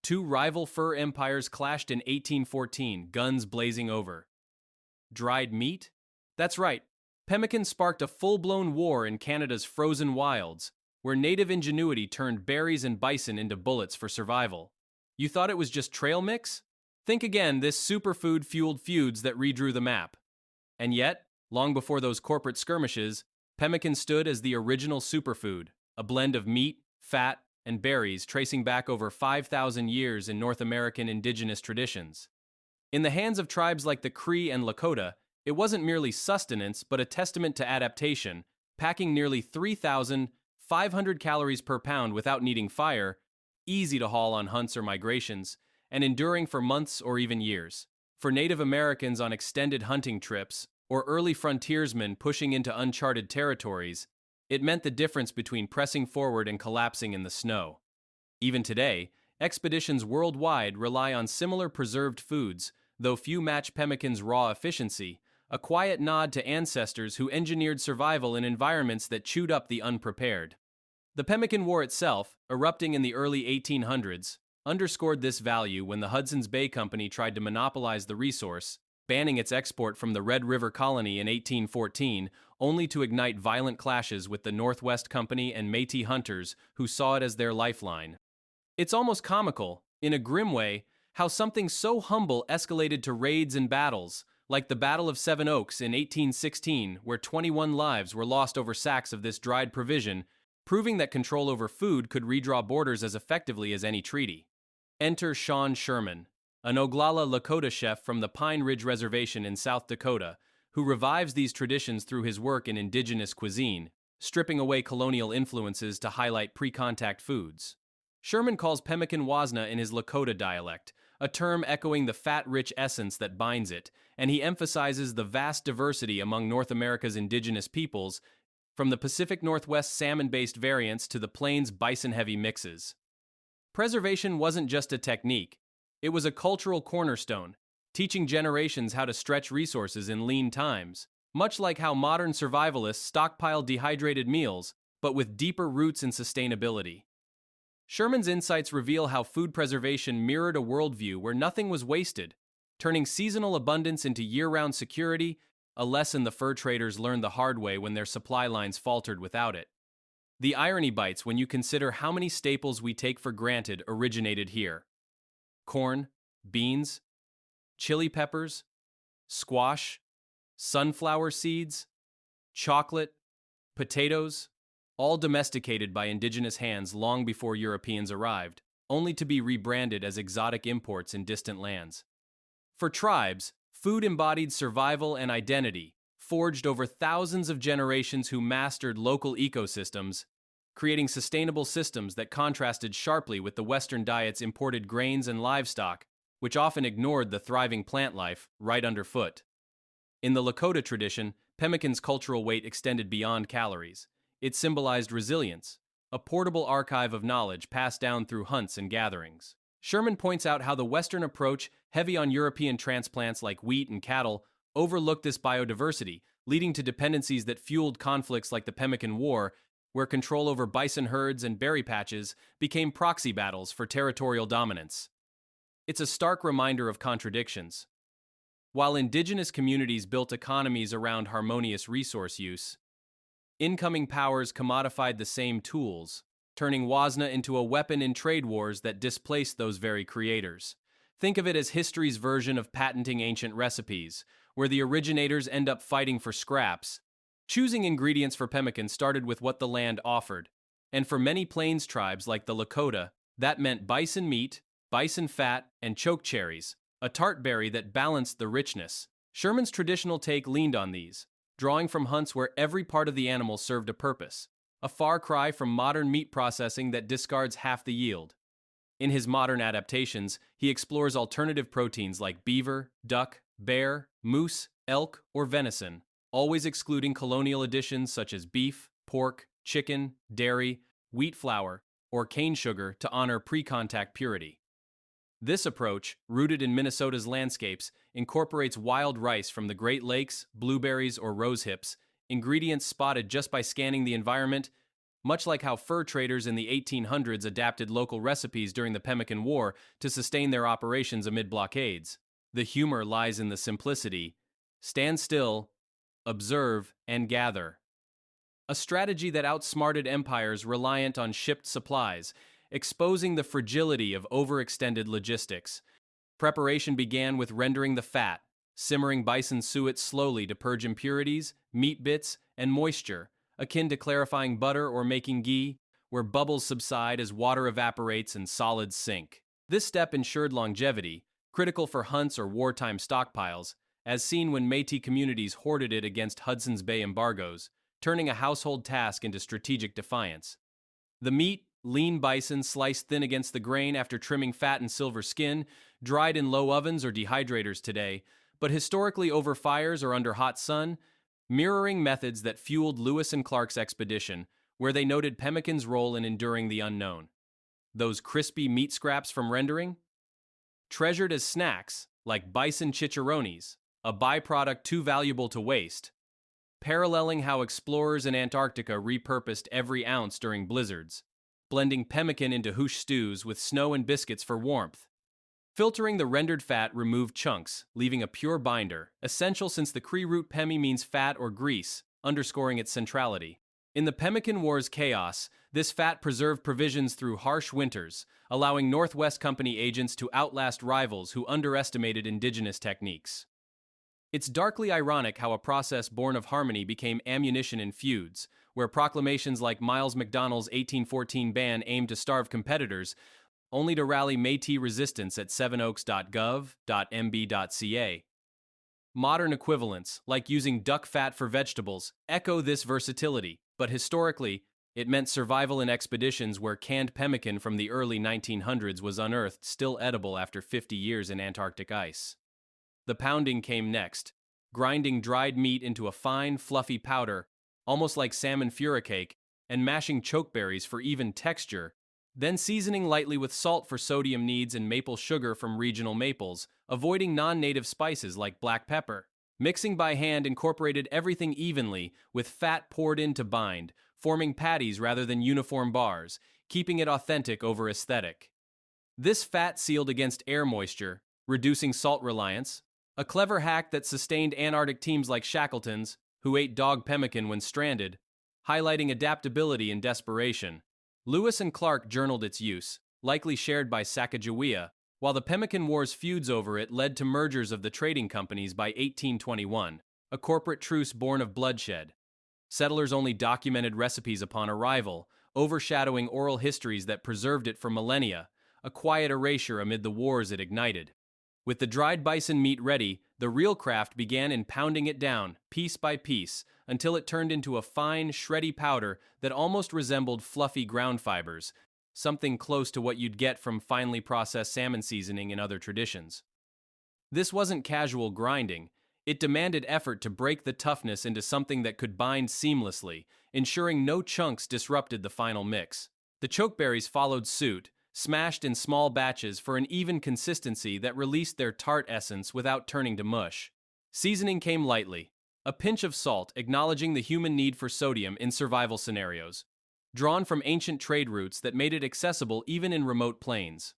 Two rival fur empires clashed in 1814, guns blazing over. Dried meat? That's right. Pemmican sparked a full-blown war in Canada's frozen wilds, where native ingenuity turned berries and bison into bullets for survival. You thought it was just trail mix? Think again, this superfood fueled feuds that redrew the map. And yet, long before those corporate skirmishes, pemmican stood as the original superfood, a blend of meat, fat, and berries tracing back over 5,000 years in North American indigenous traditions. In the hands of tribes like the Cree and Lakota, it wasn't merely sustenance but a testament to adaptation, packing nearly 3,500 calories per pound without needing fire, easy to haul on hunts or migrations, and enduring for months or even years. For Native Americans on extended hunting trips, or early frontiersmen pushing into uncharted territories, it meant the difference between pressing forward and collapsing in the snow. Even today, expeditions worldwide rely on similar preserved foods, though few match pemmican's raw efficiency, a quiet nod to ancestors who engineered survival in environments that chewed up the unprepared. The Pemmican War itself, erupting in the early 1800s, underscored this value when the Hudson's Bay Company tried to monopolize the resource, banning its export from the Red River Colony in 1814, only to ignite violent clashes with the Northwest Company and Métis hunters who saw it as their lifeline. It's almost comical, in a grim way, how something so humble escalated to raids and battles, like the Battle of Seven Oaks in 1816, where 21 lives were lost over sacks of this dried provision, proving that control over food could redraw borders as effectively as any treaty. Enter Sean Sherman, an Oglala Lakota chef from the Pine Ridge Reservation in South Dakota, who revives these traditions through his work in indigenous cuisine, stripping away colonial influences to highlight pre-contact foods. Sherman calls pemmican wasna in his Lakota dialect, a term echoing the fat-rich essence that binds it, and he emphasizes the vast diversity among North America's indigenous peoples, from the Pacific Northwest salmon-based variants to the plains bison-heavy mixes. Preservation wasn't just a technique, it was a cultural cornerstone, teaching generations how to stretch resources in lean times, much like how modern survivalists stockpile dehydrated meals, but with deeper roots in sustainability. Sherman's insights reveal how food preservation mirrored a worldview where nothing was wasted, turning seasonal abundance into year-round security, a lesson the fur traders learned the hard way when their supply lines faltered without it. The irony bites when you consider how many staples we take for granted originated here. Corn, beans, chili peppers, squash, sunflower seeds, chocolate, potatoes, all domesticated by indigenous hands long before Europeans arrived, only to be rebranded as exotic imports in distant lands. For tribes, food embodied survival and identity, forged over thousands of generations who mastered local ecosystems, creating sustainable systems that contrasted sharply with the Western diet's imported grains and livestock, which often ignored the thriving plant life right underfoot. In the Lakota tradition, pemmican's cultural weight extended beyond calories. It symbolized resilience, a portable archive of knowledge passed down through hunts and gatherings. Sherman points out how the Western approach, heavy on European transplants like wheat and cattle, overlooked this biodiversity, leading to dependencies that fueled conflicts like the Pemmican War, where control over bison herds and berry patches became proxy battles for territorial dominance. It's a stark reminder of contradictions. While indigenous communities built economies around harmonious resource use, incoming powers commodified the same tools, turning wasna into a weapon in trade wars that displaced those very creators. Think of it as history's version of patenting ancient recipes, where the originators end up fighting for scraps. Choosing ingredients for pemmican started with what the land offered, and for many plains tribes like the Lakota, that meant bison meat, bison fat, and chokecherries, a tart berry that balanced the richness. Sherman's traditional take leaned on these, drawing from hunts where every part of the animal served a purpose, a far cry from modern meat processing that discards half the yield. In his modern adaptations, he explores alternative proteins like beaver, duck, bear, moose, elk, or venison, always excluding colonial additions such as beef, pork, chicken, dairy, wheat flour, or cane sugar to honor pre-contact purity. This approach, rooted in Minnesota's landscapes, incorporates wild rice from the Great Lakes, blueberries, or rose hips, ingredients spotted just by scanning the environment, much like how fur traders in the 1800s adapted local recipes during the Pemmican War to sustain their operations amid blockades. The humor lies in the simplicity. Stand still, observe, and gather. A strategy that outsmarted empires reliant on shipped supplies, exposing the fragility of overextended logistics. Preparation began with rendering the fat, simmering bison suet slowly to purge impurities, meat bits, and moisture, akin to clarifying butter or making ghee, where bubbles subside as water evaporates and solids sink. This step ensured longevity, critical for hunts or wartime stockpiles, as seen when Métis communities hoarded it against Hudson's Bay embargoes, turning a household task into strategic defiance. The meat, lean bison sliced thin against the grain after trimming fat and silver skin, dried in low ovens or dehydrators today, but historically over fires or under hot sun, mirroring methods that fueled Lewis and Clark's expedition, where they noted pemmican's role in enduring the unknown. Those crispy meat scraps from rendering? Treasured as snacks, like bison chicharrones, a byproduct too valuable to waste, paralleling how explorers in Antarctica repurposed every ounce during blizzards, blending pemmican into hoosh stews with snow and biscuits for warmth. Filtering the rendered fat removed chunks, leaving a pure binder, essential since the Cree root pemmi means fat or grease, underscoring its centrality. In the Pemmican War's chaos, this fat preserved provisions through harsh winters, allowing Northwest Company agents to outlast rivals who underestimated indigenous techniques. It's darkly ironic how a process born of harmony became ammunition in feuds, where proclamations like Miles McDonnell's 1814 ban aimed to starve competitors, only to rally Métis resistance at sevenoaks.gov.mb.ca. Modern equivalents, like using duck fat for vegetables, echo this versatility, but historically, it meant survival in expeditions where canned pemmican from the early 1900s was unearthed still edible after 50 years in Antarctic ice. The pounding came next, grinding dried meat into a fine, fluffy powder, almost like salmon furicake, and mashing chokeberries for even texture, then seasoning lightly with salt for sodium needs and maple sugar from regional maples, avoiding non-native spices like black pepper. Mixing by hand incorporated everything evenly, with fat poured in to bind, forming patties rather than uniform bars, keeping it authentic over aesthetic. This fat sealed against air moisture, reducing salt reliance, a clever hack that sustained Antarctic teams like Shackleton's, who ate dog pemmican when stranded, highlighting adaptability and desperation. Lewis and Clark journaled its use, likely shared by Sacagawea, while the Pemmican War's feuds over it led to mergers of the trading companies by 1821, a corporate truce born of bloodshed. Settlers only documented recipes upon arrival, overshadowing oral histories that preserved it for millennia, a quiet erasure amid the wars it ignited. With the dried bison meat ready, the real craft began in pounding it down, piece by piece, until it turned into a fine, shreddy powder that almost resembled fluffy ground fibers, something close to what you'd get from finely processed salmon seasoning in other traditions. This wasn't casual grinding. It demanded effort to break the toughness into something that could bind seamlessly, ensuring no chunks disrupted the final mix. The chokeberries followed suit, smashed in small batches for an even consistency that released their tart essence without turning to mush. Seasoning came lightly, a pinch of salt acknowledging the human need for sodium in survival scenarios, drawn from ancient trade routes that made it accessible even in remote plains.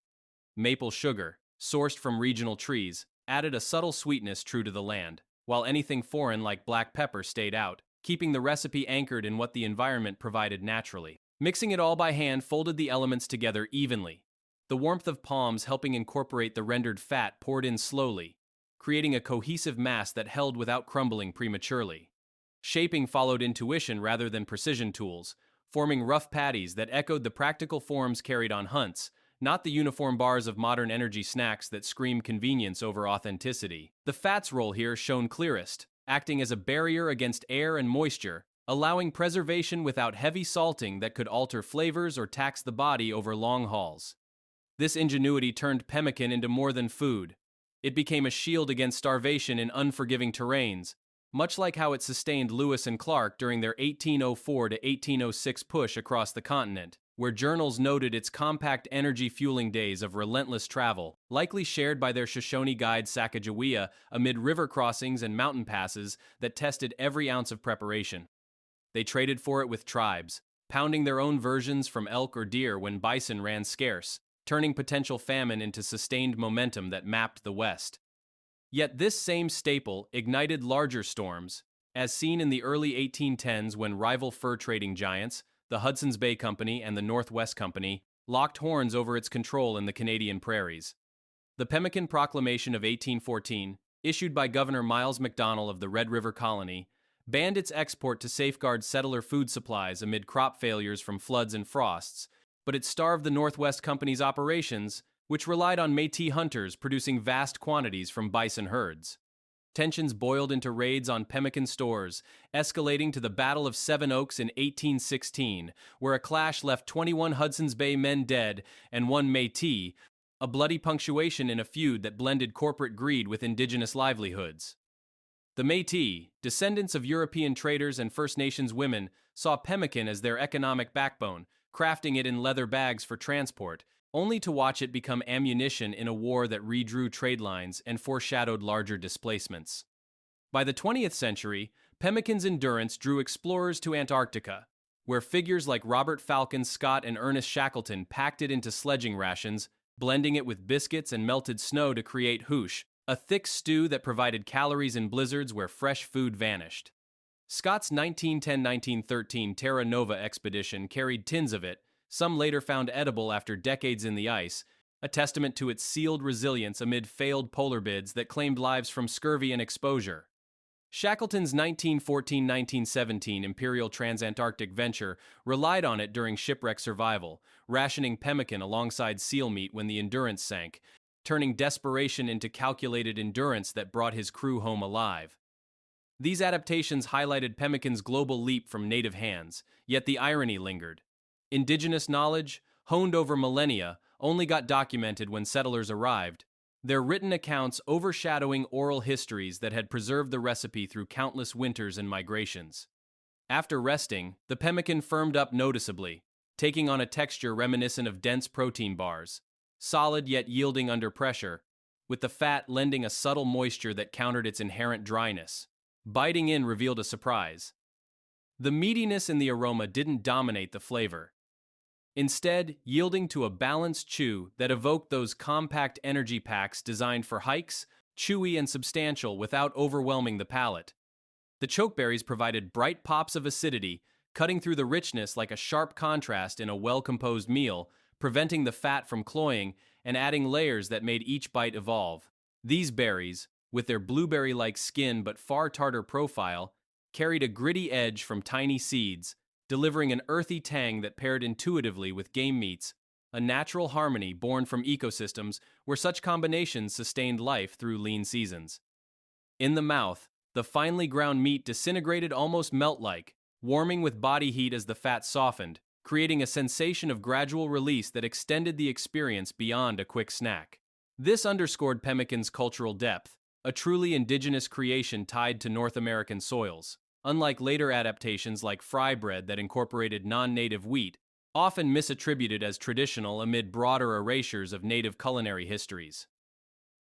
Maple sugar, sourced from regional trees, added a subtle sweetness true to the land, while anything foreign like black pepper stayed out, keeping the recipe anchored in what the environment provided naturally. Mixing it all by hand folded the elements together evenly, the warmth of palms helping incorporate the rendered fat poured in slowly, creating a cohesive mass that held without crumbling prematurely. Shaping followed intuition rather than precision tools, forming rough patties that echoed the practical forms carried on hunts, not the uniform bars of modern energy snacks that scream convenience over authenticity. The fat's role here shone clearest, acting as a barrier against air and moisture, allowing preservation without heavy salting that could alter flavors or tax the body over long hauls. This ingenuity turned pemmican into more than food. It became a shield against starvation in unforgiving terrains, much like how it sustained Lewis and Clark during their 1804 to 1806 push across the continent, where journals noted its compact energy-fueling days of relentless travel, likely shared by their Shoshone guide Sacagawea amid river crossings and mountain passes that tested every ounce of preparation. They traded for it with tribes, pounding their own versions from elk or deer when bison ran scarce, turning potential famine into sustained momentum that mapped the West. Yet this same staple ignited larger storms, as seen in the early 1810s when rival fur trading giants, the Hudson's Bay Company and the Northwest Company, locked horns over its control in the Canadian prairies. The Pemmican Proclamation of 1814, issued by Governor Miles Macdonell of the Red River Colony, banned its export to safeguard settler food supplies amid crop failures from floods and frosts, but it starved the Northwest Company's operations, which relied on Métis hunters producing vast quantities from bison herds. Tensions boiled into raids on pemmican stores, escalating to the Battle of Seven Oaks in 1816, where a clash left 21 Hudson's Bay men dead and one Métis, a bloody punctuation in a feud that blended corporate greed with indigenous livelihoods. The Métis, descendants of European traders and First Nations women, saw pemmican as their economic backbone, crafting it in leather bags for transport, only to watch it become ammunition in a war that redrew trade lines and foreshadowed larger displacements. By the 20th century, pemmican's endurance drew explorers to Antarctica, where figures like Robert Falcon Scott and Ernest Shackleton packed it into sledging rations, blending it with biscuits and melted snow to create hoosh, a thick stew that provided calories in blizzards where fresh food vanished. Scott's 1910-1913 Terra Nova expedition carried tins of it, some later found edible after decades in the ice, a testament to its sealed resilience amid failed polar bids that claimed lives from scurvy and exposure. Shackleton's 1914-1917 Imperial Transantarctic venture relied on it during shipwreck survival, rationing pemmican alongside seal meat when the Endurance sank, turning desperation into calculated endurance that brought his crew home alive. These adaptations highlighted pemmican's global leap from native hands, yet the irony lingered. Indigenous knowledge, honed over millennia, only got documented when settlers arrived, their written accounts overshadowing oral histories that had preserved the recipe through countless winters and migrations. After resting, the pemmican firmed up noticeably, taking on a texture reminiscent of dense protein bars, solid yet yielding under pressure, with the fat lending a subtle moisture that countered its inherent dryness. Biting in revealed a surprise. The meatiness in the aroma didn't dominate the flavor, instead yielding to a balanced chew that evoked those compact energy packs designed for hikes, chewy and substantial without overwhelming the palate. The chokeberries provided bright pops of acidity, cutting through the richness like a sharp contrast in a well-composed meal, preventing the fat from cloying and adding layers that made each bite evolve. These berries, with their blueberry-like skin but far tartar profile, carried a gritty edge from tiny seeds, delivering an earthy tang that paired intuitively with game meats, a natural harmony born from ecosystems where such combinations sustained life through lean seasons. In the mouth, the finely ground meat disintegrated almost melt-like, warming with body heat as the fat softened, creating a sensation of gradual release that extended the experience beyond a quick snack. This underscored pemmican's cultural depth, a truly indigenous creation tied to North American soils. Unlike later adaptations like fry bread that incorporated non-native wheat, often misattributed as traditional amid broader erasures of native culinary histories.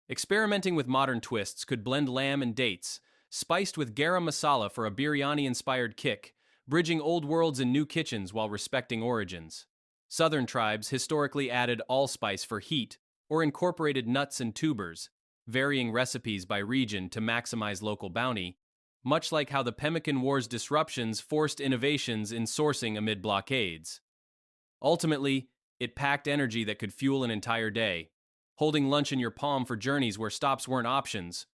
Experimenting with modern twists could blend lamb and dates, spiced with garam masala for a biryani-inspired kick, bridging old worlds and new kitchens while respecting origins. Southern tribes historically added allspice for heat or incorporated nuts and tubers, varying recipes by region to maximize local bounty, much like how the Pemmican War's disruptions forced innovations in sourcing amid blockades. Ultimately, it packed energy that could fuel an entire day, holding lunch in your palm for journeys where stops weren't options.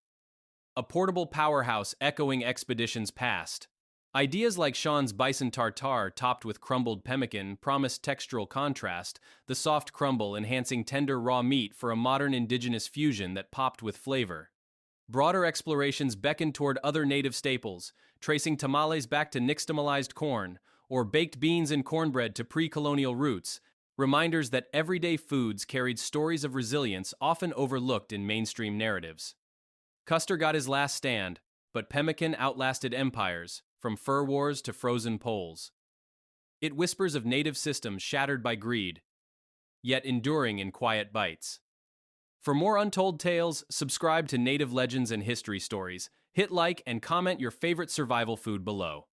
A portable powerhouse echoing expeditions past. Ideas like Sean's bison tartare topped with crumbled pemmican promised textural contrast, the soft crumble enhancing tender raw meat for a modern indigenous fusion that popped with flavor. Broader explorations beckoned toward other native staples, tracing tamales back to nixtamalized corn, or baked beans and cornbread to pre-colonial roots, reminders that everyday foods carried stories of resilience often overlooked in mainstream narratives. Custer got his last stand, but pemmican outlasted empires, from fur wars to frozen poles. It whispers of native systems shattered by greed, yet enduring in quiet bites. For more untold tales, subscribe to Native Legends and History Stories, hit like and comment your favorite survival food below.